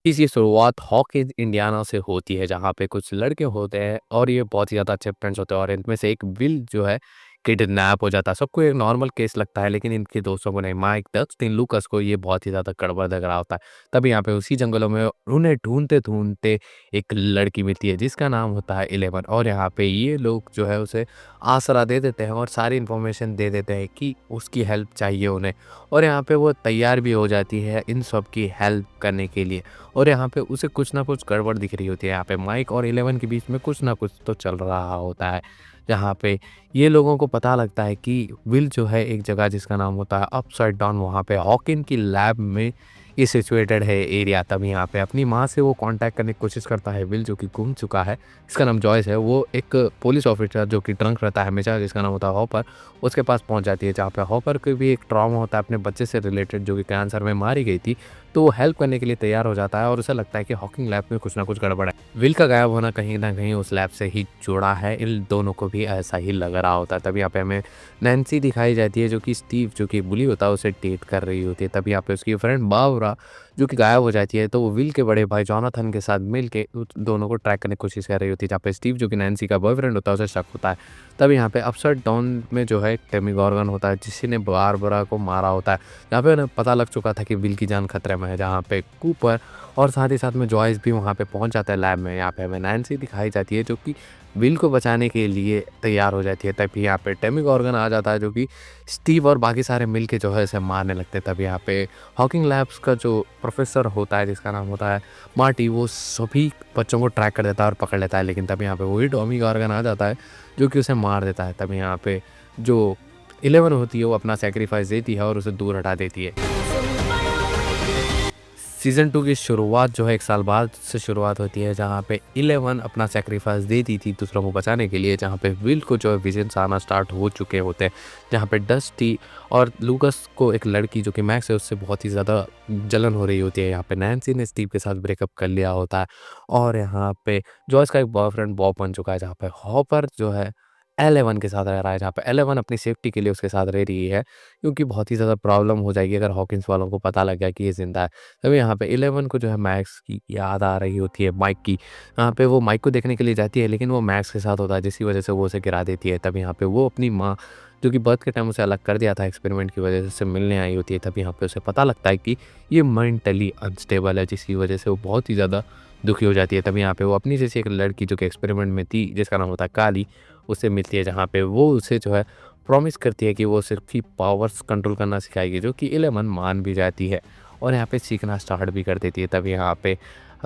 इसकी शुरुआत Hawkins Indiana से होती है, जहाँ पे कुछ लड़के होते हैं और ये बहुत ही ज़्यादा अच्छे फ्रेंड्स होते हैं और इनमें से एक विल जो है किडनैप हो जाता है। सबको एक नॉर्मल केस लगता है, लेकिन इनके दोस्तों को नहीं, माइक, डस्टिन, लूकास को ये बहुत ही ज़्यादा गड़बड़ लग रहा होता है। तभी यहाँ पे उसी जंगलों में उन्हें ढूँढते-ढूँढते एक लड़की मिलती है जिसका नाम होता है 11 और यहाँ पे ये लोग जो है उसे आसरा दे देते हैं और सारी इन्फॉर्मेशन दे देते हैं कि उसकी हेल्प चाहिए उन्हें और यहाँ पे वो तैयार भी हो जाती है इन सब की हेल्प करने के लिए। और यहाँ पे उसे कुछ ना कुछ गड़बड़ दिख रही होती है। यहाँ पे माइक और 11 के बीच में कुछ ना कुछ तो चल रहा होता है। जहाँ पे ये लोगों को पता लगता है कि विल जो है एक जगह जिसका नाम होता है अपसाइड डाउन, वहाँ पे हॉकिन की लैब में ये सिचुएटेड है एरिया। तब यहाँ पे अपनी माँ से वो कांटेक्ट करने की कोशिश करता है विल, जो कि गुम चुका है। इसका नाम जॉयस है। वो एक पुलिस ऑफिसर जो कि ड्रंक रहता है हमेशा, जिसका नाम होता है हॉपर, उसके पास पहुँच जाती है। जहाँ पे हॉपर को भी एक ट्रॉमा होता है अपने बच्चे से रिलेटेड, जो कि कैंसर में मारी गई थी। तो वो हेल्प करने के लिए तैयार हो जाता है और उसे लगता है कि हॉकिंग लैब में कुछ ना कुछ गड़बड़ है। विल का गायब होना कहीं न कहीं उस लैब से ही जुड़ा है, इन दोनों को भी ऐसा ही लग रहा होता है। तभी यहाँ पे हमें नैन्सी दिखाई जाती है, जो कि स्टीव जो कि बुली होता है उसे डेट कर रही होती है। तभी यहाँ पे उसकी फ्रेंड बावरा जो कि गायब हो जाती है, तो वो विल के बड़े भाई जोनाथन के साथ मिल के उस दोनों को ट्रैक करने की कोशिश कर रही होती है। जहाँ पे स्टीव जो कि नैन्सी का बॉयफ्रेंड होता है उसे शक होता है। तभी यहाँ पे अपसाइड डाउन में जो है डेमिगोर्गन होता है जिसने बारबरा को मारा होता है। यहाँ पे उन्हें पता लग चुका था कि विल की जान खतरे में है। जहाँ पे कूपर और साथ ही साथ में जॉयस भी वहाँ पे पहुँच जाता है लैब में। यहाँ पे हमें नैन्सी दिखाई जाती है जो कि विल को बचाने के लिए तैयार हो जाती है। तभी यहाँ पे डेमिगोर्गन आ जाता है, जो कि स्टीव और बाकी सारे मिल के जो है इसे मारने लगते हैं। तभी यहाँ पे हॉकिंग लैब्स का जो प्रोफेसर होता है जिसका नाम होता है मार्टी, वो सभी बच्चों को ट्रैक कर देता है और पकड़ लेता है। लेकिन तभी यहाँ पे वही डेमिगोर्गन आ जाता है जो कि उसे मार देता है। तभी यहाँ पे जो 11 होती है वो अपना सैक्रिफाइस देती है और उसे दूर हटा देती है। सीज़न 2 की शुरुआत जो है 1 साल बाद से शुरुआत होती है, जहाँ पे 11 अपना सैक्रिफाइस देती थी दूसरों को बचाने के लिए। जहाँ पे विल को जो है विजन्स आना स्टार्ट हो चुके होते हैं। जहाँ पे डस्टी और लूकास को एक लड़की जो कि मैक्स है उससे बहुत ही ज़्यादा जलन हो रही होती है। यहाँ पे नैन्सी ने स्टीव के साथ ब्रेकअप कर लिया होता है और यहाँ पे जॉयस का एक बॉयफ्रेंड बॉब बन चुका है। जहाँ पे हॉपर जो है 11 के साथ रह रहा है, जहाँ पे 11 अपनी सेफ्टी के लिए उसके साथ रह रही है, क्योंकि बहुत ही ज़्यादा प्रॉब्लम हो जाएगी अगर हॉकिंस वालों को पता लग गया कि ये ज़िंदा है। तभी यहाँ पे 11 को जो है मैक्स की याद आ रही होती है, माइक की। यहाँ पे वो माइक को देखने के लिए जाती है, लेकिन वो मैक्स के साथ होता है जिसकी वजह से वो उसे गिरा देती है। तभी यहाँ पे वो अपनी माँ जो कि बर्थ के टाइम उसे अलग कर दिया था एक्सपेरिमेंट की वजह से, उससे मिलने आई होती है। तभी यहाँ पे उसे पता लगता है कि ये मेंटली अनस्टेबल है, जिसकी वजह से वो बहुत ही ज़्यादा दुखी हो जाती है। तभी यहाँ पे वो अपनी जैसी एक लड़की जो कि एक्सपेरिमेंट में थी जिसका नाम होता है काली, उससे मिलती है। जहाँ पे वो उसे जो है प्रॉमिस करती है कि वो सिर्फ ही पावर्स कंट्रोल करना सिखाएगी, जो कि 11 मान भी जाती है और यहाँ पे सीखना स्टार्ट भी कर देती है। तभी यहाँ पे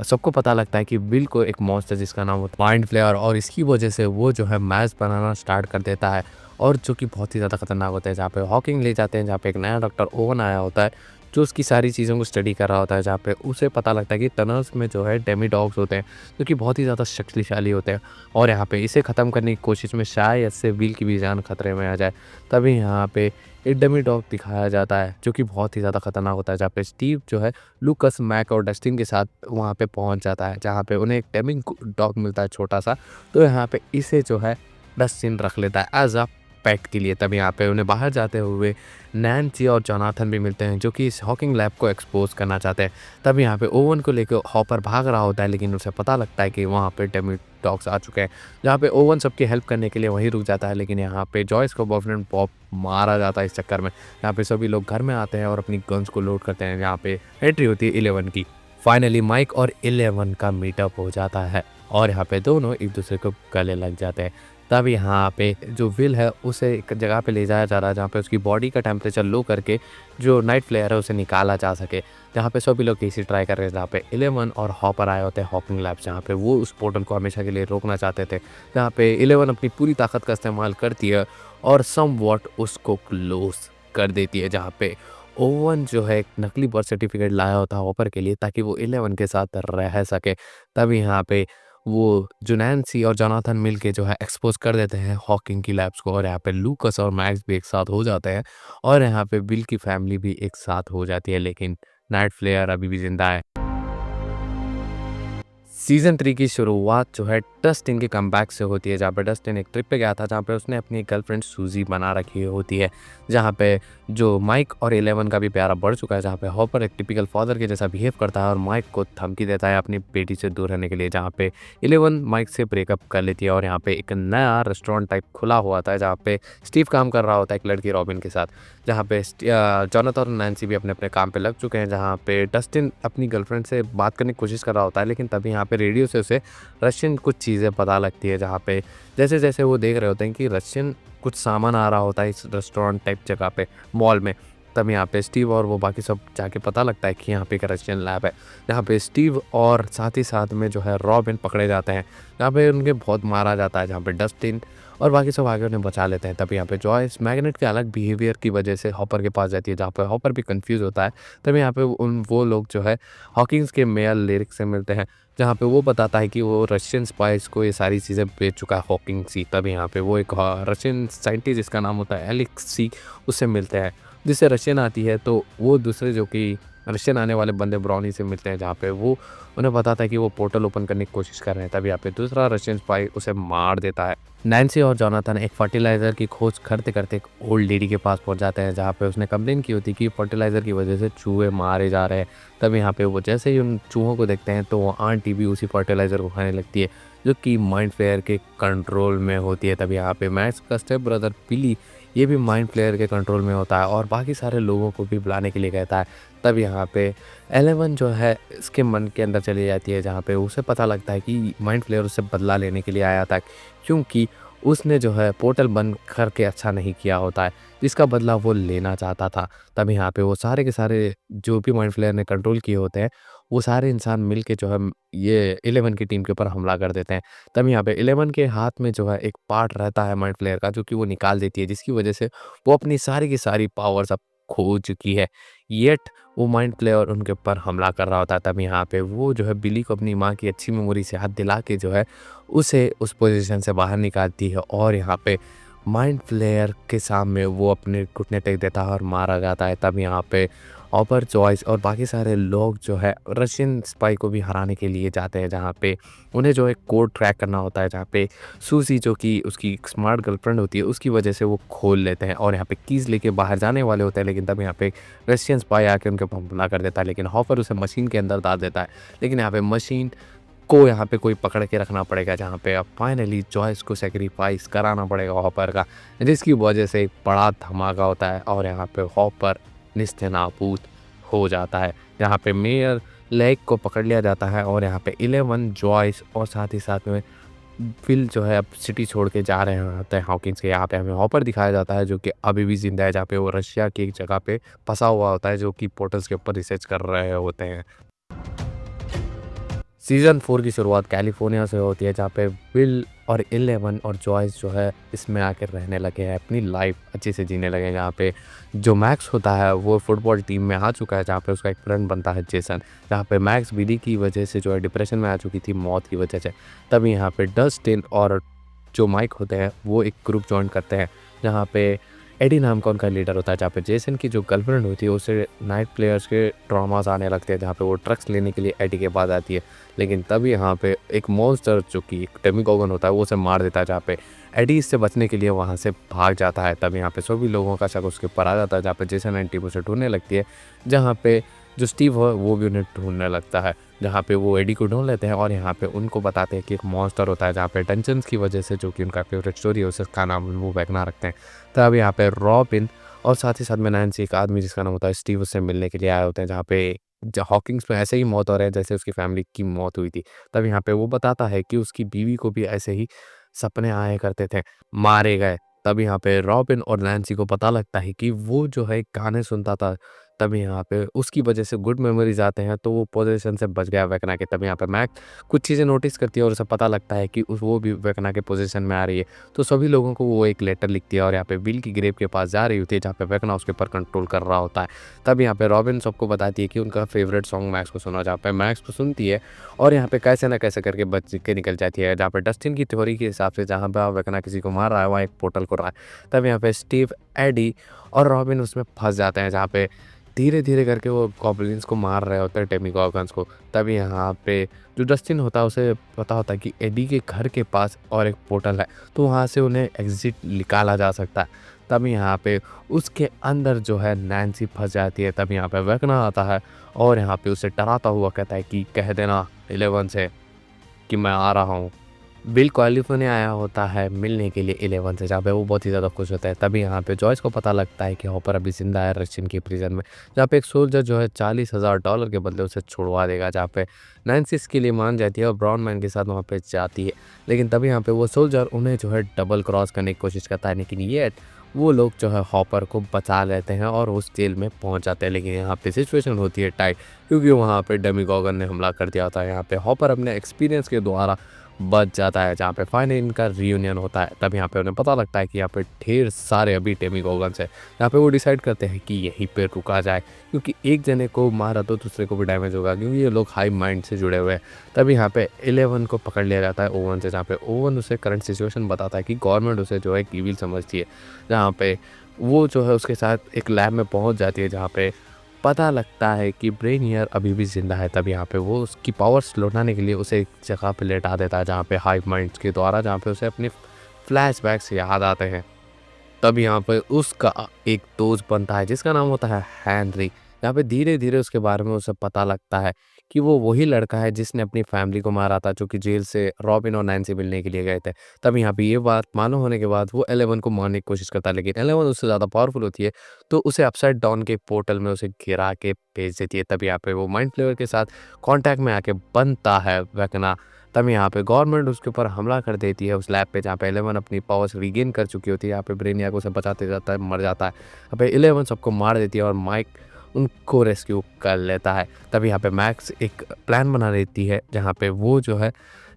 सबको पता लगता है कि विल को एक मॉन्स्टर जिसका नाम होता है माइंड फ्लेयर, और इसकी वजह से वो जो है मैच बनाना स्टार्ट कर देता है और जो कि बहुत ही ज़्यादा खतरनाक होता है। जहाँ पे हॉकिंग ले जाते हैं, जहाँ पे एक नया डॉक्टर ओवन आया होता है जो उसकी सारी चीज़ों को स्टडी कर रहा होता है। जहाँ पे उसे पता लगता है कि टनल्स में जो है डेमी डॉग्स होते हैं जो कि बहुत ही ज़्यादा शक्तिशाली होते हैं और यहाँ पे इसे ख़त्म करने की कोशिश में शायद से विल की भी जान खतरे में आ जाए। तभी यहाँ पे एक डमी डॉग दिखाया जाता है जो कि बहुत ही ज़्यादा खतरनाक होता है। जहाँ पे स्टीव जो है लूकस, मैक और डस्टिन के साथ वहाँ पे पहुँच जाता है, जहाँ पे उन्हें एक डेमी डॉग मिलता है छोटा सा। तो यहाँ पे इसे जो है डस्टिन रख लेता है एज अ पेट के लिए। तब यहाँ पे उन्हें बाहर जाते हुए नैन्सी और जोनाथन भी मिलते हैं जो कि इस हॉकिंग लैब को एक्सपोज करना चाहते हैं। तब यहाँ पे ओवन को लेकर हॉपर भाग रहा होता है, लेकिन उसे पता लगता है कि वहाँ पे डेमी डॉग्स आ चुके हैं। जहाँ पे ओवन सबकी हेल्प करने के लिए वहीं रुक जाता है, लेकिन यहाँ पे जॉयस को बॉयफ्रेंड पॉप मारा जाता है इस चक्कर में। यहाँ पे सभी लोग घर में आते हैं और अपनी गन्स को लोड करते हैं। यहाँ पे एंट्री होती है 11 की। फाइनली माइक और 11 का मीटअप हो जाता है और यहाँ पे दोनों एक दूसरे को गले लग जाते हैं। तब यहाँ पे जो विल है उसे एक जगह पे ले जाया जा रहा है जहाँ पे उसकी बॉडी का टेम्परेचर लो करके जो नाइट फ्लेयर है उसे निकाला जा सके। जहाँ पे सभी लोग इसी ट्राई कर रहे हैं, जहाँ पे 11 और हॉपर आए होते हैं हॉकिंग लैब, जहाँ पे वो उस पोर्टल को हमेशा के लिए रोकना चाहते थे। जहाँ पे 11 अपनी पूरी ताकत का इस्तेमाल करती है और सम वॉट उसको क्लोज कर देती है। जहाँ पे ओवन जो है एक नकली बर्थ सर्टिफिकेट लाया होता है हॉपर के लिए ताकि वो 11 के साथ रह सके। तब यहाँ पे वो जो नैन्सी और जोनाथन मिलके जो है एक्सपोज कर देते हैं हॉकिंग की लैब्स को और यहाँ पे लूकस और मैक्स भी एक साथ हो जाते हैं और यहाँ पे बिल की फैमिली भी एक साथ हो जाती है, लेकिन नाइट फ्लेयर अभी भी जिंदा है। सीज़न 3 की शुरुआत जो है डस्टिन के कमबैक से होती है, जहाँ पे डस्टिन एक ट्रिप पे गया था, जहाँ पे उसने अपनी गर्लफ्रेंड सूज़ी बना रखी होती है। जहाँ पे जो माइक और 11 का भी प्यारा बढ़ चुका है, जहाँ पे हॉपर एक टिपिकल फ़ादर के जैसा बिहेव करता है और माइक को धमकी देता है अपनी बेटी से दूर रहने के लिए, जहाँ पे 11 माइक से ब्रेकअप कर लेती है और यहाँ पे एक नया रेस्टोरेंट टाइप खुला हुआ था, जहाँ पे स्टीव काम कर रहा होता है एक लड़की रॉबिन के साथ। जहाँ पे जॉनथन और नैन्सी भी अपने-अपने काम पे लग चुके हैं, जहाँ पे डस्टिन अपनी गर्लफ्रेंड से बात करने की कोशिश कर रहा होता है, लेकिन तभी यहाँ पे रेडियो से उसे रशियन कुछ चीज़ें पता लगती है, जहाँ पे जैसे-जैसे वो देख रहे होते हैं कि रशियन कुछ सामान आ रहा होता है इस रेस्टोरेंट टाइप जगह पे, मॉल में। तब यहाँ पे स्टीव और वो बाकी सब जाके पता लगता है कि यहाँ पे एक रशियन लैब है, जहाँ पे स्टीव और साथ ही साथ में जो है रॉबिन पकड़े जाते हैं, जहाँ पे उनके बहुत मारा जाता है, जहाँ पे डस्टिन और बाकी सब आगे उन्हें बचा लेते हैं। तब यहाँ पे जॉयस मैग्नेट के अलग बिहेवियर की वजह से हॉपर के पास जाती है, जहाँ पे हॉपर भी कंफ्यूज होता है। तब यहाँ पे वो लोग जो है हॉकिंस के मेयर लिरिक्स से मिलते हैं, जहाँ पे वो बताता है कि वो रशियन स्पाइस को ये सारी चीज़ें बेच चुका है हॉकिंग्स ही। तब यहाँ पे वो एक रशियन साइंटिस्ट जिसका नाम होता है एलेक्सी, उससे मिलते हैं, जिससे रशियन आती है। तो वो दूसरे जो कि रशियन आने वाले बंदे ब्राउनी से मिलते हैं, जहाँ पे वो उन्हें बताता है कि वो पोर्टल ओपन करने की कोशिश कर रहे हैं। तब यहाँ पे दूसरा रशियन स्पाई उसे मार देता है। नैन्सी और जॉनथन एक फर्टिलाइज़र की खोज करते-करते एक ओल्ड लेडी के पास पहुँच जाते हैं, जहाँ पे उसने कंप्लेन की होती है कि फर्टिलाइज़र की वजह से चूहे मारे जा रहे हैं। तब यहाँ पे वो जैसे ही उन चूहों को देखते हैं, तो वो आंटी भी उसी फर्टिलाइज़र को खाने लगती है, जो कि माइंड फ्लेयर के कंट्रोल में होती है। तब यहाँ पे मैक्स का स्टेप ब्रदर बिली, ये भी माइंड फ्लेयर के कंट्रोल में होता है और बाकी सारे लोगों को भी बुलाने के लिए कहता है। तब यहाँ पे 11 जो है इसके मन के अंदर चली जाती है, जहाँ पे उसे पता लगता है कि माइंड फ्लेयर उससे बदला लेने के लिए आया था, क्योंकि उसने जो है पोर्टल बंद करके अच्छा नहीं किया होता है, जिसका बदला वो लेना चाहता था। तब यहाँ पे वो सारे के सारे जो भी माइंड फ्लेयर ने कंट्रोल किए होते हैं, वो सारे इंसान मिल के जो है ये 11 की टीम के ऊपर हमला कर देते हैं। तब यहाँ पे 11 के हाथ में जो है एक पार्ट रहता है माइंड फ्लेयर का, जो कि वो निकाल देती है, जिसकी वजह से वो अपनी सारी की सारी पावर्स अब खो चुकी है। येट वो माइंड फ्लेयर उनके ऊपर हमला कर रहा होता है। तब यहाँ पे वो जो है बिली को अपनी माँ की अच्छी मेमोरी से याद दिला के जो है उसे उस पोजीशन से बाहर निकालती है और यहाँ पे माइंड फ्लेयर के सामने वो अपने घुटने टेक देता है और मारा जाता है। तब यहाँ पे ऑपर जॉयस और बाकी सारे लोग जो है रशियन स्पाई को भी हराने के लिए जाते हैं, जहाँ पे उन्हें जो है कोड ट्रैक करना होता है, जहाँ पे सूजी जो कि उसकी एक स्मार्ट गर्लफ्रेंड होती है, उसकी वजह से वो खोल लेते हैं और यहाँ पे कीज़ लेके बाहर जाने वाले होते हैं। लेकिन तब यहाँ पे रशियन स्पाई आके उनके ऊपर हमला कर देता है, लेकिन हॉपर उसे मशीन के अंदर डाल देता है। लेकिन यहाँ पे मशीन को यहाँ पे कोई पकड़ के रखना पड़ेगा, जहाँ पे अब फाइनली जॉयस को सैक्रिफाइस कराना पड़ेगा हॉपर का, जिसकी वजह से एक बड़ा धमाका होता है और यहाँ पे हॉपर निस्ते-नाबूद हो जाता है। यहाँ पे मेयर लेग को पकड़ लिया जाता है और यहाँ पे 11 जॉयस और साथ ही साथ में विल जो है अब सिटी छोड़ के जा रहे होते हैं हॉकिंस के। यहाँ पे हमें हॉपर दिखाया जाता है, जो कि अभी भी ज़िंदा है, जहाँ पे वो रशिया की एक जगह पे फँसा हुआ होता है, जो कि पोर्टल्स के ऊपर रिसर्च कर रहे होते हैं। सीज़न 4 की शुरुआत कैलिफ़ोर्निया से होती है, जहाँ पे विल और 11 और जॉयस जो है इसमें आकर रहने लगे हैं, अपनी लाइफ अच्छे से जीने लगे हैं। जहाँ पे जो मैक्स होता है वो फुटबॉल टीम में आ चुका है, जहाँ पे उसका एक फ्रेंड बनता है जेसन, जहाँ पे मैक्स बिली की वजह से जो है डिप्रेशन में आ चुकी थी मौत की वजह से। तभी यहाँ पे डस्टिन और जो माइक होते हैं वो एक ग्रुप जॉइन करते हैं, जहाँ पे एडी नाम का उनका लीडर होता है, जहाँ पे जेसन की जो गर्लफ्रेंड होती है उसे नाइट प्लेयर्स के ट्रॉमास आने लगते हैं, जहाँ पे वो ड्रग्स लेने के लिए एडी के पास आती है। लेकिन तभी यहाँ पे एक मॉन्स्टर जो कि एक डेमिगोगन होता है वो उसे मार देता है, जहाँ पे एडी इससे बचने के लिए वहाँ से भाग जाता है। तब यहाँ पे सभी लोगों का शक उसके ऊपर आ जाता है, जहाँ पे जेसन एंड टीम उसे ढूंढने लगती है, जहाँ पे जो स्टीव है वो भी उन्हें ढूंढने लगता है, जहाँ पे वो एडी को ढूंढ लेते हैं और यहाँ पे उनको बताते हैं कि एक मॉन्स्टर होता है, जहाँ पे टेंशन्स की वजह से जो कि उनका फेवरेट स्टोरी है उसका नाम वो वैगना रखते हैं। तब यहाँ पे रॉबिन और साथ ही साथ में नैन्सी, एक आदमी जिसका नाम होता है स्टीव, उससे मिलने के लिए आए होते हैं, जहाँ पे हॉकिंग्स में ऐसे ही मौत हो रहे हैं जैसे उसकी फैमिली की मौत हुई थी। तब यहाँ पे वो बताता है कि उसकी बीवी को भी ऐसे ही सपने आया करते थे, मारे गए। तब यहाँ पे रॉबिन और नैन्सी को पता लगता है कि वो जो है गाने सुनता था, तब यहाँ पे उसकी वजह से गुड मेमोरीज आते हैं, तो वो पोजीशन से बच गया वेकना के। तब यहाँ पे मैक कुछ चीज़ें नोटिस करती है और उसे पता लगता है कि वो भी वेकना के पोजीशन में आ रही है, तो सभी लोगों को वो एक लेटर लिखती है और यहाँ पे विल की ग्रेव के पास जा रही होती है, जहाँ पे वेकना उसके ऊपर कंट्रोल कर रहा होता है। तब यहाँ पे रॉबिन सबको बताती है कि उनका फेवरेट सॉन्ग मैक्स को सुना, जहाँ पे मैक्स को सुनती है और यहाँ पे कैसे ना कैसे करके बच के निकल जाती है। जहाँ पे डस्टिन की थ्योरी के हिसाब से जहाँ पे वेकना किसी को मार रहा है वहाँ एक पोर्टल खुल रहा है। तब यहाँ पे स्टीव, एडी और रॉबिन उसमें फँस जाते हैं, जहाँ पे धीरे-धीरे करके वो गॉब्लिन्स को मार रहे होते हैं, डेमिगॉगन्स को। तभी यहाँ पे जो डस्टिन होता है उसे पता होता है कि एडी के घर के पास और एक पोर्टल है, तो वहाँ से उन्हें एग्ज़िट निकाला जा सकता है। तभी यहाँ पे उसके अंदर जो है नैन्सी फँस जाती है। तब यहाँ पे वेक्ना आता है और यहाँ पे उसे डराता हुआ कहता है कि कह देना 11 से कि मैं आ रहा हूँ। बिल कैलिफोर्निया आया होता है मिलने के लिए 11 से, जहाँ पे वो बहुत ही ज़्यादा खुश होता है। तभी यहाँ पे जॉयस को पता लगता है कि हॉपर अभी ज़िंदा है रशियन की प्रिजन में, जहाँ पे एक सोल्जर जो है $40,000 के बदले उसे छुड़वा देगा, जहाँ पे नैन्सी इसके लिए मान जाती है और ब्राउन मैन के साथ वहाँ पे जाती है। लेकिन तभी यहाँ पे वो सोल्जर उन्हें जो है डबल क्रॉस करने की कोशिश करता है, लेकिन ये वो लोग जो है हॉपर को बचा लेते हैं और उस जेल में पहुँच जाते हैं। लेकिन यहाँ पे सिचुएशन होती है टाइट, क्योंकि वहाँ पे डेमिगॉगन ने हमला कर दिया होता है। यहाँ पे हॉपर अपने एक्सपीरियंस के द्वारा बच जाता है, जहाँ पे फाइनली इनका रियूनियन होता है। तब यहाँ पे उन्हें पता लगता है कि यहाँ पे ढेर सारे अभी डेमिगॉगन्स हैं। यहाँ पे वो डिसाइड करते हैं कि यहीं पे रुका जाए, क्योंकि एक जने को मारा तो दूसरे को भी डैमेज होगा, क्योंकि ये लोग हाई माइंड से जुड़े हुए हैं। तभी यहाँ पे 11 को पकड़ लिया जाता है ओवन से, जहाँ पे ओवन उसे करंट सिचुएशन बताता है कि गवर्नमेंट उसे जो है ईविल समझती है। जहाँ पे वो जो है उसके साथ एक लैब में पहुँच जाती है, जहाँ पे पता लगता है कि ब्रेनियर अभी भी ज़िंदा है। तब यहाँ पे वो उसकी पावर्स लौटाने के लिए उसे एक जगह पे लेटा देता है, जहाँ पे हाइव माइंड्स के द्वारा, जहाँ पे उसे अपने फ्लैशबैक्स याद आते हैं। तब यहाँ पे उसका एक दोस्त बनता है जिसका नाम होता है हेनरी। यहाँ पे धीरे-धीरे उसके बारे में उसे पता लगता है कि वो वही लड़का है जिसने अपनी फैमिली को मारा था, जो कि जेल से रॉबिन और नैन्सी मिलने के लिए गए थे। तब यहाँ पे ये बात मालूम होने के बाद वो 11 को मारने की कोशिश करता है, लेकिन 11 उससे ज़्यादा पावरफुल होती है, तो उसे अपसाइड डाउन के पोर्टल में उसे गिरा के भेज देती है। तब यहाँ पे वो माइंड फ्लेवर के साथ कॉन्टैक्ट में आके बनता है वेक्ना। तब यहाँ पे गवर्नमेंट उसके ऊपर हमला कर देती है उस लैब पे, जहाँ पे 11 अपनी पावर्स रीगेन कर चुकी होती है। यहाँ पे ब्रेनियाक उसे बचाते जाता है, मर जाता है। यहाँ पे 11 सबको मार देती है और माइक उनको रेस्क्यू कर लेता है। तब यहाँ पे मैक्स एक प्लान बना लेती है, जहाँ पे वो जो है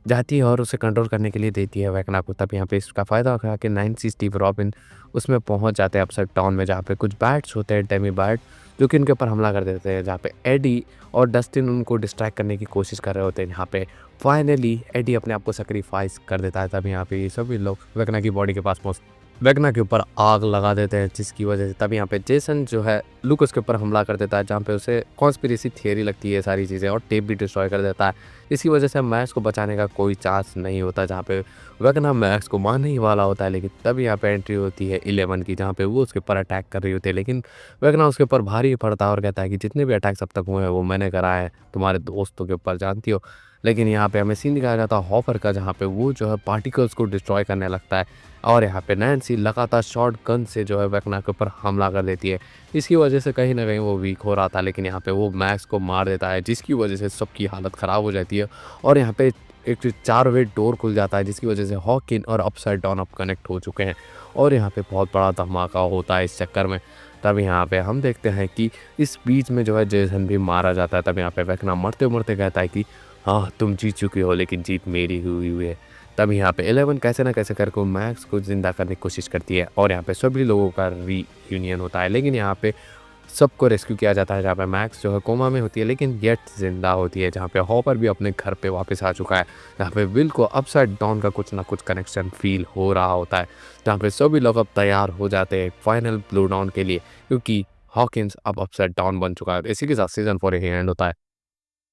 जाती है और उसे कंट्रोल करने के लिए देती है वेक्ना को। तब यहाँ पे इसका फ़ायदा उठा के नैन्सी, स्टीव, रॉबिन उसमें पहुँच जाते हैं अपसाइड टाउन में, जहाँ पे कुछ बैट्स होते हैं, डेमी बैट, जो कि इनके ऊपर हमला कर देते हैं। जहाँ पे एडी और डस्टिन उनको डिस्ट्रैक्ट करने की कोशिश कर रहे होते हैं। यहाँ पे फाइनली एडी अपने आप को सैक्रिफाइस कर देता है। तब यहाँ पे ये सभी लोग वेक्ना की बॉडी के पास वेक्ना के ऊपर आग लगा देते हैं, जिसकी वजह से तब यहाँ पे जेसन जो है लूकस के ऊपर हमला कर देता है, जहाँ पे उसे कॉन्स्पिरेसी थियरी लगती है सारी चीज़ें, और टेप भी डिस्ट्रॉय कर देता है। इसी वजह से मैक्स को बचाने का कोई चांस नहीं होता, जहाँ पे वेक्ना मैक्स को मारने ही वाला होता है। लेकिन तब यहाँ पे एंट्री होती है 11 की, जहाँ पे वो उसके ऊपर अटैक कर रही होती है, लेकिन वेक्ना उसके ऊपर भारी पड़ता है और कहता है कि जितने भी अटैक्स अब तक हुए हैं वो मैंने कराए हैं, तुम्हारे दोस्तों के ऊपर, जानती हो। लेकिन यहाँ पे हमें सीन दिखाया जाता है हॉपर का, जहाँ पे वो जो है पार्टिकल्स को डिस्ट्रॉय करने लगता है, और यहाँ पे नैन्सी लगातार शॉर्ट गन से जो है वेक्ना के ऊपर हमला कर देती है। इसकी वजह से कहीं ना कहीं वो वीक हो रहा था, लेकिन यहाँ पे वो मैक्स को मार देता है, जिसकी वजह से सबकी हालत ख़राब हो जाती है। और यहाँ पे एक 4 वे डोर खुल जाता है, जिसकी वजह से हॉकिन और अपसाइड डाउन अब कनेक्ट हो चुके हैं, और यहाँ पे बहुत बड़ा धमाका होता है इस चक्कर में। तब यहाँ पे हम देखते हैं कि इस बीच में जो है जेसन भी मारा जाता है। तब यहाँ पे वेक्ना मरते मरते कहता है कि हाँ, तुम जीत चुकी हो, लेकिन जीत मेरी हुई है। तब यहाँ पे 11 कैसे ना कैसे करके मैक्स को ज़िंदा करने की कोशिश करती है, और यहाँ पे सभी लोगों का रीयूनियन होता है। लेकिन यहाँ पे सबको रेस्क्यू किया जाता है, जहाँ पे मैक्स जो है कोमा में होती है, लेकिन येट ज़िंदा होती है। जहाँ पे हॉपर भी अपने घर पे वापस आ चुका है, जहाँ पे विल को अपसाइड डाउन का कुछ ना कुछ कनेक्शन फील हो रहा होता है। जहाँ पे सभी लोग अब तैयार हो जाते हैं फाइनल ब्लो डाउन के लिए, क्योंकि हॉकिंस अब अपसाइड डाउन बन चुका है। इसी के साथ सीज़न 4 यही एंड होता है।